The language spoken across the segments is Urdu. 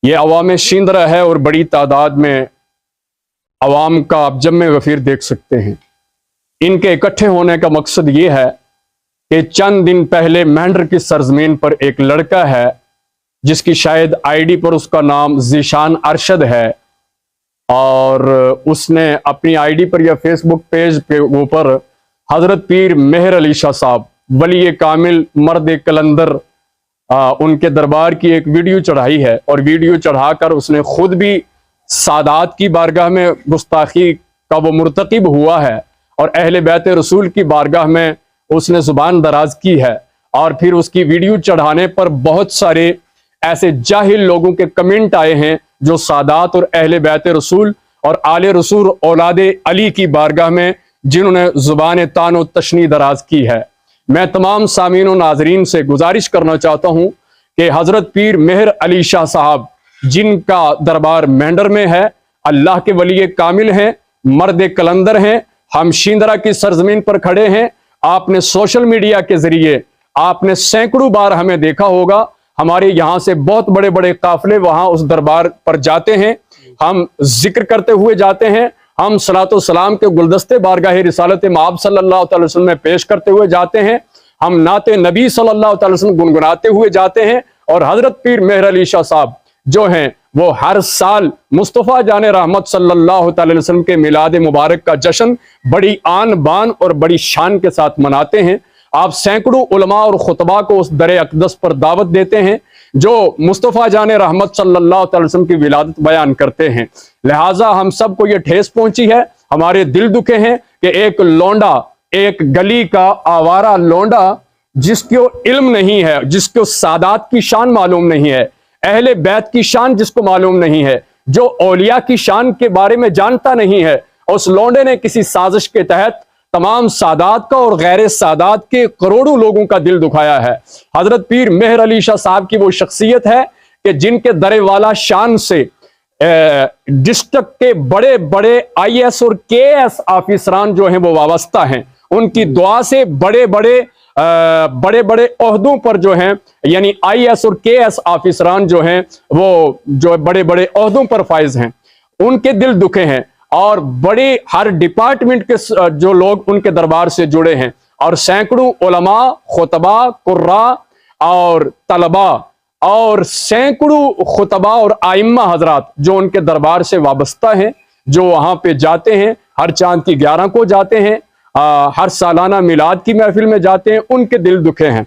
یہ عوام شیندرہ ہے اور بڑی تعداد میں عوام کا آپ جمع غفیر دیکھ سکتے ہیں۔ ان کے اکٹھے ہونے کا مقصد یہ ہے کہ چند دن پہلے مہنڈر کی سرزمین پر ایک لڑکا ہے جس کی شاید آئی ڈی پر اس کا نام ذیشان ارشد ہے، اور اس نے اپنی آئی ڈی پر یا فیس بک پیج کے اوپر حضرت پیر مہر علی شاہ صاحب ولی کامل مرد کلندر ان کے دربار کی ایک ویڈیو چڑھائی ہے، اور ویڈیو چڑھا کر اس نے خود بھی سادات کی بارگاہ میں گستاخی کا وہ مرتکب ہوا ہے، اور اہل بیت رسول کی بارگاہ میں اس نے زبان دراز کی ہے، اور پھر اس کی ویڈیو چڑھانے پر بہت سارے ایسے جاہل لوگوں کے کمنٹ آئے ہیں جو سادات اور اہل بیت رسول اور آل رسول اولاد علی کی بارگاہ میں جنہوں نے زبان طعن و تشنیع دراز کی ہے۔ میں تمام سامعین و ناظرین سے گزارش کرنا چاہتا ہوں کہ حضرت پیر مہر علی شاہ صاحب جن کا دربار مہنڈر میں ہے، اللہ کے ولی کامل ہیں، مرد کلندر ہیں، ہم شیندرہ کی سرزمین پر کھڑے ہیں۔ آپ نے سوشل میڈیا کے ذریعے آپ نے سینکڑوں بار ہمیں دیکھا ہوگا، ہمارے یہاں سے بہت بڑے بڑے قافلے وہاں اس دربار پر جاتے ہیں، ہم ذکر کرتے ہوئے جاتے ہیں، ہم صلاۃ و سلام کے گلدستے بارگاہ رسالت مآب صلی اللہ تعالی وسلم میں پیش کرتے ہوئے جاتے ہیں، ہم نعت نبی صلی اللہ تعالی وسلم گنگناتے ہوئے جاتے ہیں، اور حضرت پیر مہر علی شاہ صاحب جو ہیں وہ ہر سال مصطفیٰ جان رحمت صلی اللہ تعالی وسلم کے میلاد مبارک کا جشن بڑی آن بان اور بڑی شان کے ساتھ مناتے ہیں۔ آپ سینکڑوں علماء اور خطباء کو اس در اقدس پر دعوت دیتے ہیں جو مصطفیٰ جان رحمت صلی اللہ تعالی وسلم کی ولادت بیان کرتے ہیں، لہٰذا ہم سب کو یہ ٹھیس پہنچی ہے، ہمارے دل دکھے ہیں کہ ایک لونڈا، ایک گلی کا آوارہ لونڈا جس کو علم نہیں ہے، جس کو سادات کی شان معلوم نہیں ہے، اہل بیت کی شان جس کو معلوم نہیں ہے، جو اولیاء کی شان کے بارے میں جانتا نہیں ہے، اس لونڈے نے کسی سازش کے تحت تمام سادات کا اور غیر سادات کے کروڑوں لوگوں کا دل دکھایا ہے۔ حضرت پیر مہر علی شاہ صاحب کی وہ شخصیت ہے کہ جن کے در والا شان سے ڈسٹرکٹ کے بڑے بڑے آئی ایس اور کے ایس آفیسران جو ہیں وہ وابستہ ہیں، ان کی دعا سے بڑے بڑے عہدوں پر جو ہیں، یعنی آئی ایس اور کے ایس آفیسران جو ہیں وہ جو بڑے بڑے عہدوں پر فائز ہیں، ان کے دل دکھے ہیں، اور بڑے ہر ڈپارٹمنٹ کے جو لوگ ان کے دربار سے جڑے ہیں، اور سینکڑوں علماء، خطباء، قراء اور طلباء اور سینکڑوں خطباء اور ائمہ حضرات جو ان کے دربار سے وابستہ ہیں، جو وہاں پہ جاتے ہیں، ہر چاند کی 11 کو جاتے ہیں، ہر سالانہ میلاد کی محفل میں جاتے ہیں، ان کے دل دکھے ہیں،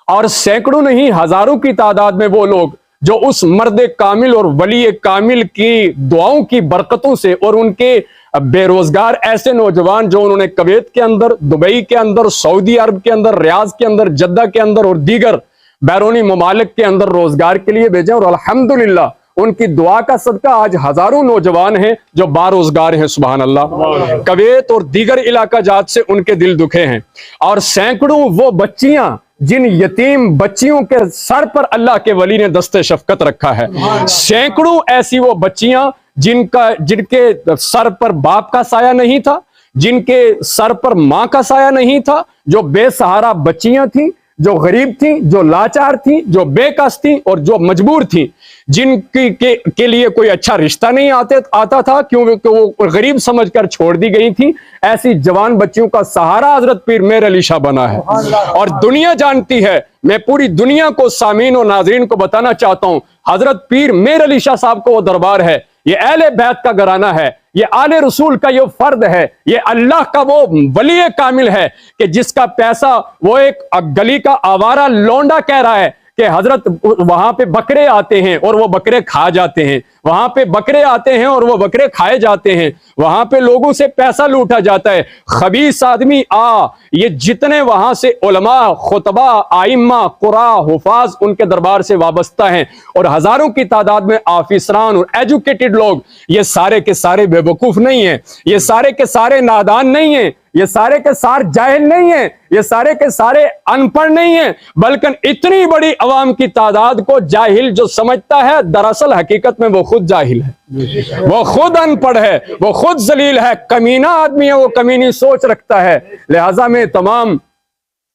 اور سینکڑوں نہیں ہزاروں کی تعداد میں وہ لوگ جو اس مرد کامل اور ولی کامل کی دعاؤں کی برکتوں سے، اور ان کے بے روزگار ایسے نوجوان جو انہوں نے کویت کے اندر، دبئی کے اندر، سعودی عرب کے اندر، ریاض کے اندر، جدہ کے اندر اور دیگر بیرونی ممالک کے اندر روزگار کے لیے بھیجیں، اور الحمدللہ ان کی دعا کا صدقہ آج ہزاروں نوجوان ہیں جو باروزگار ہیں، سبحان اللہ۔ کویت اور دیگر علاقہ جات سے ان کے دل دکھے ہیں، اور سینکڑوں وہ بچیاں جن یتیم بچیوں کے سر پر اللہ کے ولی نے دست شفقت رکھا ہے، سینکڑوں ایسی وہ بچیاں جن کے سر پر باپ کا سایہ نہیں تھا، جن کے سر پر ماں کا سایہ نہیں تھا، جو بے سہارا بچیاں تھیں، جو غریب تھیں، جو لاچار تھیں، جو بے کس تھیں اور جو مجبور تھیں، جن کے لیے کوئی اچھا رشتہ نہیں آتا تھا کیونکہ وہ غریب سمجھ کر چھوڑ دی گئی تھی، ایسی جوان بچیوں کا سہارا حضرت پیر مہر علی شاہ بنا ہے، اور دنیا جانتی ہے، میں پوری دنیا کو سامعین و ناظرین کو بتانا چاہتا ہوں، حضرت پیر مہر علی شاہ صاحب کو وہ دربار ہے، یہ اہل بیت کا گھرانہ ہے، یہ آل رسول کا یہ فرد ہے، یہ اللہ کا وہ ولی کامل ہے کہ جس کا پیسہ وہ ایک گلی کا آوارہ لونڈا کہہ رہا ہے کہ حضرت وہاں پہ بکرے آتے ہیں اور وہ بکرے کھا جاتے ہیں، وہاں پہ بکرے آتے ہیں اور وہ بکرے کھائے جاتے ہیں، وہاں پہ لوگوں سے پیسہ لوٹا جاتا ہے، خبیث آدمی یہ جتنے وہاں سے علماء، خطباء، ائمہ، قراء، حفاظ ان کے دربار سے وابستہ ہیں، اور ہزاروں کی تعداد میں آفیسران اور ایجوکیٹڈ لوگ، یہ سارے کے سارے بے وقوف نہیں ہیں، یہ سارے کے سارے نادان نہیں ہیں، یہ سارے کے سارے جاہل نہیں ہیں، یہ سارے کے سارے ان پڑھ نہیں ہیں، بلکہ اتنی بڑی عوام کی تعداد کو جاہل جو سمجھتا ہے، دراصل حقیقت میں وہ خود جاہل ہے، وہ خود ان پڑھ ہے، وہ خود ذلیل ہے، کمینہ آدمی ہے، وہ کمینی سوچ رکھتا ہے۔ لہٰذا میں تمام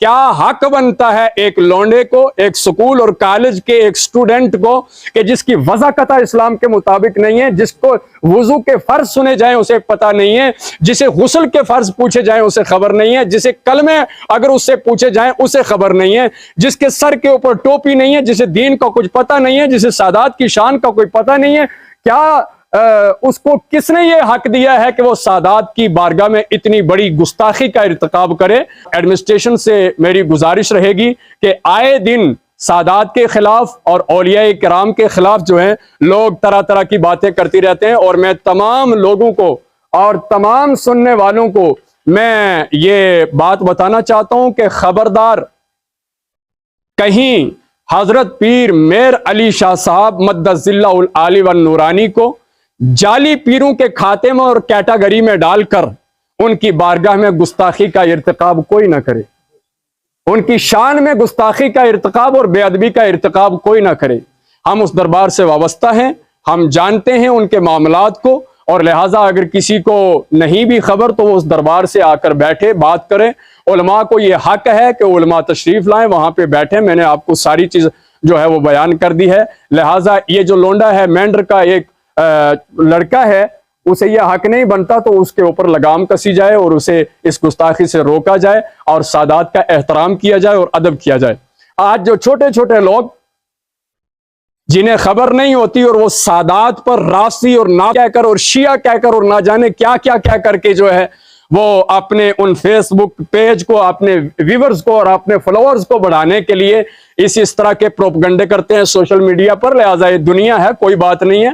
کیا حق بنتا ہے ایک لونڈے کو، ایک سکول اور کالج کے ایک سٹوڈنٹ کو، کہ جس کی وضاحت اسلام کے مطابق نہیں ہے، جس کو وضو کے فرض سنے جائیں اسے پتہ نہیں ہے، جسے غسل کے فرض پوچھے جائیں اسے خبر نہیں ہے، جسے کلمے اگر اس سے پوچھے جائیں اسے خبر نہیں ہے، جس کے سر کے اوپر ٹوپی نہیں ہے، جسے دین کا کچھ پتہ نہیں ہے، جسے سادات کی شان کا کوئی پتہ نہیں ہے، کیا اس کو کس نے یہ حق دیا ہے کہ وہ سادات کی بارگاہ میں اتنی بڑی گستاخی کا ارتکاب کرے؟ ایڈمنسٹریشن سے میری گزارش رہے گی کہ آئے دن سادات کے خلاف اور اولیاء کرام کے خلاف جو ہیں لوگ طرح طرح کی باتیں کرتی رہتے ہیں، اور میں تمام لوگوں کو اور تمام سننے والوں کو میں یہ بات بتانا چاہتا ہوں کہ خبردار، کہیں حضرت پیر میر علی شاہ صاحب مدث اللہ العالی والنورانی کو جعلی پیروں کے کھاتے میں اور کیٹاگری میں ڈال کر ان کی بارگاہ میں گستاخی کا ارتکاب کوئی نہ کرے، ان کی شان میں گستاخی کا ارتکاب اور بے ادبی کا ارتکاب کوئی نہ کرے۔ ہم اس دربار سے وابستہ ہیں، ہم جانتے ہیں ان کے معاملات کو، اور لہٰذا اگر کسی کو نہیں بھی خبر تو وہ اس دربار سے آ کر بیٹھے، بات کریں۔ علماء کو یہ حق ہے کہ علماء تشریف لائیں، وہاں پہ بیٹھیں۔ میں نے آپ کو ساری چیز جو ہے وہ بیان کر دی ہے، لہٰذا یہ جو لونڈا ہے، مینڈر کا ایک لڑکا ہے، اسے یہ حق نہیں بنتا تو اس کے اوپر لگام کسی جائے اور اسے اس گستاخی سے روکا جائے اور سادات کا احترام کیا جائے اور ادب کیا جائے۔ آج جو چھوٹے چھوٹے لوگ جنہیں خبر نہیں ہوتی اور وہ سادات پر رافضی اور نہ کہہ کر اور شیعہ کہہ کر اور نہ جانے کیا کیا کہہ کر کے جو ہے وہ اپنے ان فیس بک پیج کو، اپنے ویورز کو اور اپنے فالوورز کو بڑھانے کے لیے اس طرح کے پروپگنڈے کرتے ہیں سوشل میڈیا پر۔ لہٰذا یہ دنیا ہے، کوئی بات نہیں ہے،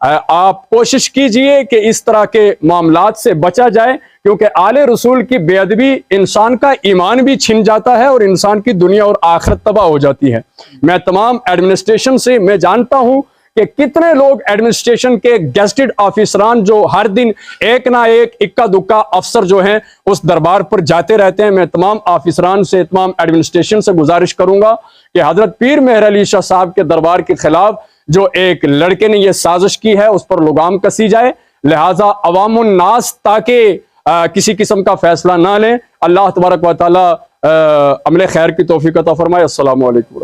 آپ کوشش کیجئے کہ اس طرح کے معاملات سے بچا جائے، کیونکہ آل رسول کی بے ادبی انسان کا ایمان بھی چھن جاتا ہے اور انسان کی دنیا اور آخرت تباہ ہو جاتی ہے۔ میں تمام ایڈمنسٹریشن سے میں جانتا ہوں کہ کتنے لوگ ایڈمنسٹریشن کے گیسٹڈ آفیسران جو ہر دن ایک نہ ایک اکا دکا افسر جو ہیں اس دربار پر جاتے رہتے ہیں۔ میں تمام آفیسران سے، تمام ایڈمنسٹریشن سے گزارش کروں گا کہ حضرت پیر مہر علی شاہ صاحب کے دربار کے خلاف جو ایک لڑکے نے یہ سازش کی ہے اس پر لگام کسی جائے، لہٰذا عوام الناس تاکہ کسی قسم کا فیصلہ نہ لیں۔ اللہ تبارک و تعالی عمل خیر کی توفیق عطا فرمائے۔ السلام علیکم۔